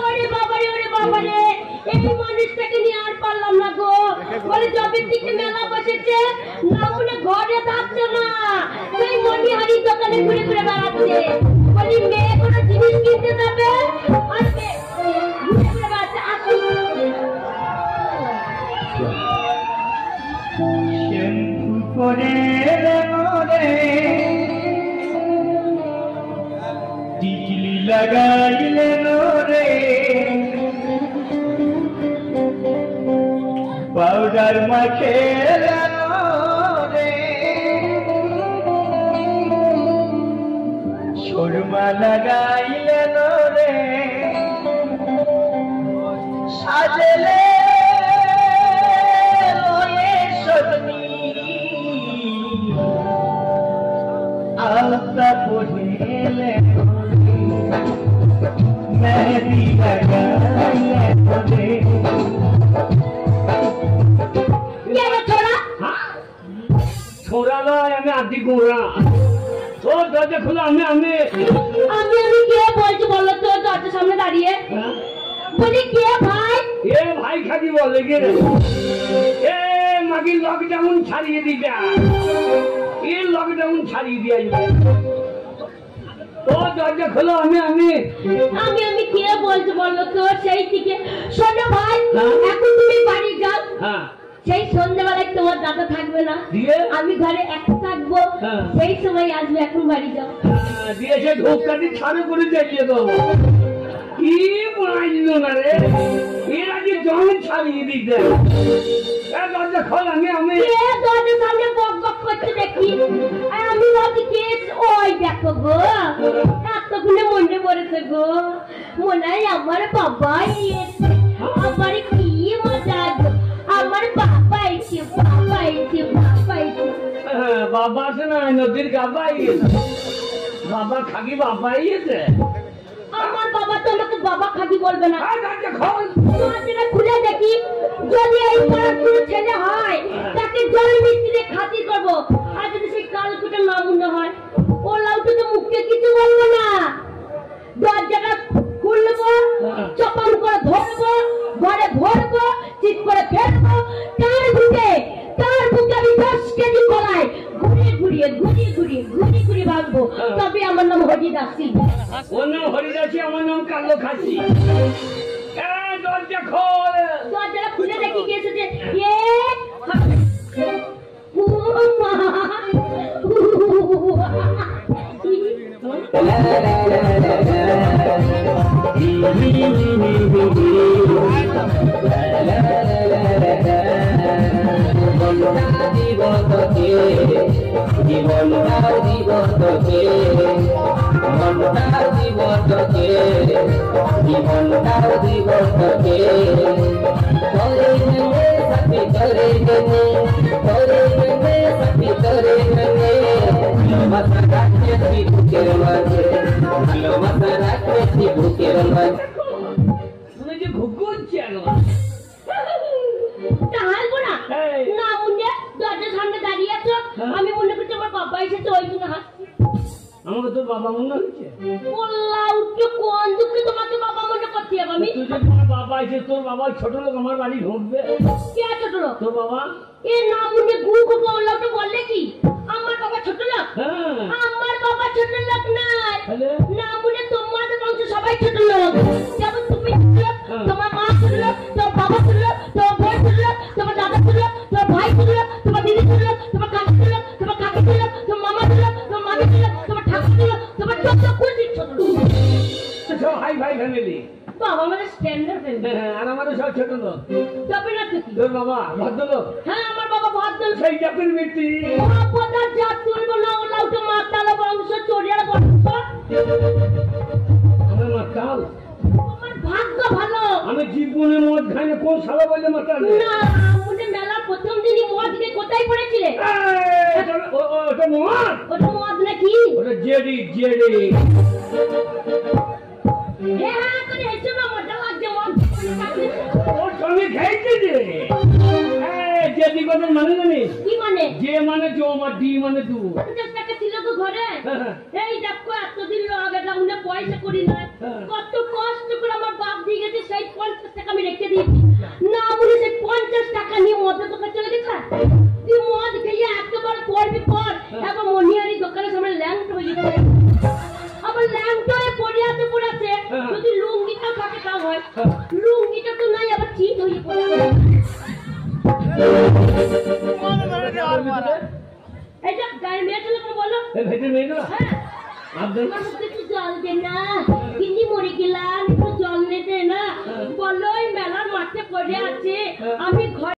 ওরে বাবারে এই মানুষটাকে নিয়ে আর পারলাম না গো। বলে জবের দিকে মেলা বসেছে না বলে ঘরে থাকছে না, সেই মনিহারির দোকানে ঘুরে ঘুরে বেড়াচ্ছে। বলি মেয়ে কোনো জিনিস কিনতে যাবে আর ঘুরে ঘুরে বেড়াচ্ছে। আসুন করে টিকলি লাগাইলেন রে, পাউডার মাখে রে, সুরমা লাগাইলেন রে, সাজলে আলতা পড়িলে মেহেদি লাগাইলে রে। ছোড়া নয়, আমি আদি গোড়া। তোর দরজা খোলা, আমি কে বলছি বলো তো? দরজার সামনে দাঁড়িয়ে বলি কে ভাই? এ ভাই খালি বলে গে এ মাগি লকডাউন ছাড়িয়ে দিবা, এ লকডাউন ছাড়িয়ে দিয়া তোর দরজা খোলা, আমি কে বলছি বলো তো? সেই থেকে শোনো ভাই, এখন তুমি বাড়ি যাও। সেই সন্ধ্যাবেলায় তোমার দাদা থাকবে না, আমি ঘরে একা থাকবো, সেই সময় আসবে। এখন বাড়ি যাও। দিয়েছে ঢোকাটি ছাড়ে করে চালিয়ে দেবো। কি বলাইল না রে, এর আগে জল ছাড়িয়ে দিতে। দরজা খোল, আমি দরজার সামনে বক বক করতে দেখি, আর আমি ভাবছি কে? ওই দেখো গো, এতগুলো মনে পড়েছে গো, মনে হয় আমার বাবাই এসে। আমার কি মজা গো, আমার বাবা এসে, বাবা এসে, বাবা এসে। বাবা আছে না, নদীর গাবাই বাবা খাকি বাবাই এসে। আমার বাবা তো আমাকে বাবা খাকি বলবে না। দরজা খুলে দেখি, যদি এই পড়াশুনো ছেলে হয় তাকে জল মিস্ত্রি খাতির করবো, আর যদি সেই কালকুটে না মনে হয় ও লাউটু তো মুখে কিছু বলবো না। দরজাটা খুলবো, চপাম করে ধরবো, ঘরে ভরবো, চিৎ করে ফেলবো, তার বুকে আমি 10 কেজি কলাই ঘুরিয়ে ভাববো, তবে আমার নাম হরিদাসী। ওর নাম হরিদাসী, আমার নাম কালো খাসি। দরজা খোল। দরজাটা খুলে দেখি কে এসেছে। আমি মনে করছি আমার বাবা এসেছে, ওই জন্য হাসছি। আমাকে তোর বাবা মনে হচ্ছে? কোন দুঃখে তোমাকে বাবা মনে করছি? আমি বাবা এসে, তোর বাবা ছোট লোক আমার বাড়ি ঢুকবে। কে ছোট লোক? তোর বাবা। এ না মুনে গুগু বললাটা বললে কি আমার বাবা ছোট লোক? আমার বাবা ছোট লোক নয়, না মুনে তোমাদের বংশ সবাই ছোট লোক। যেমন তুমি তোমার মা ছোট লোক, তোমার বাবা ছোট লোক, তোমার বোন ছোট লোক, তোমার দাদা ছোট লোক, তোমার ভাই ছোট লোক, তোমার দিদি ছোট লোক, তোমার কাকি ছোট লোক, তোমার কাকি ছোট লোক, তোমার মামা ছোট লোক, তোমার মামি ছোট লোক, তোমার ঠাকুর ছোট লোক, তোমার ছোট কুচি ছোট লোক। সব হাই ফাই ফ্যামিলি। বাবা আমাদের স্ট্যান্ডার্ড ফ্যামিলি। আর আমাদের সব ছোট লোক। তবে না তুই? তোর বাবা ভদ্রলোক? হ্যাঁ, আমার বাবা ভদ্রলোক। সেই জাতির মিষ্টি। বাবা যা তুলবো না ওলাও তো মাতালা বংশ, চোরিয়ার বংশ। আমার মাতাল? আমার ভাগ্য ভালো। আমি জীবনে মদ খাই না। কোন শালা বললে মাতাল? না, মনে মেলা প্রথম দিনই মদ খেয়ে কোথায় পড়েছিলে? ওটা মদ? ওটা মদ নাকি? ওটা জেডি। হ্যাঁ করে হেসে না, মজা লাগছে মদ। ওর সঙ্গে খাইছে যে জেডি কথা মানে জানিস? কি মানে? যে মানে জমা, ডি মানে দু। টাকা ছিল তো ঘরে। এই দেখো এতদিন আগে উনি পয়সা করি না, কত কষ্ট করে আমার বাপ দিয়ে গেছে, সেই 50 টাকা আমি রেখে দিয়েছি। না বলে সেই 50 টাকা নিয়ে মদের দোকানে চলে গেছে। তুই মদ খেয়ে একেবারে পড়বি পর, এখন মনিহারি দোকানের সামনে ল্যাংট হয়ে গেছে। আবার ল্যাংট হয়ে পড়ে আছে, যদি লুঙ্গিটা থাকে তাও হয়। লুঙ্গিটা তো নাই, আবার চিট হয়ে পড়ে আছে। এইটা গায়ে মেয়ে ছিল বলো, হ্যাঁ আমার মুখে একটু জল দে না, কিন্তু মরে গেলাম, একটু জল দে না। বলো, ওই মেলার মাঠে পড়ে আছে, আমি ঘর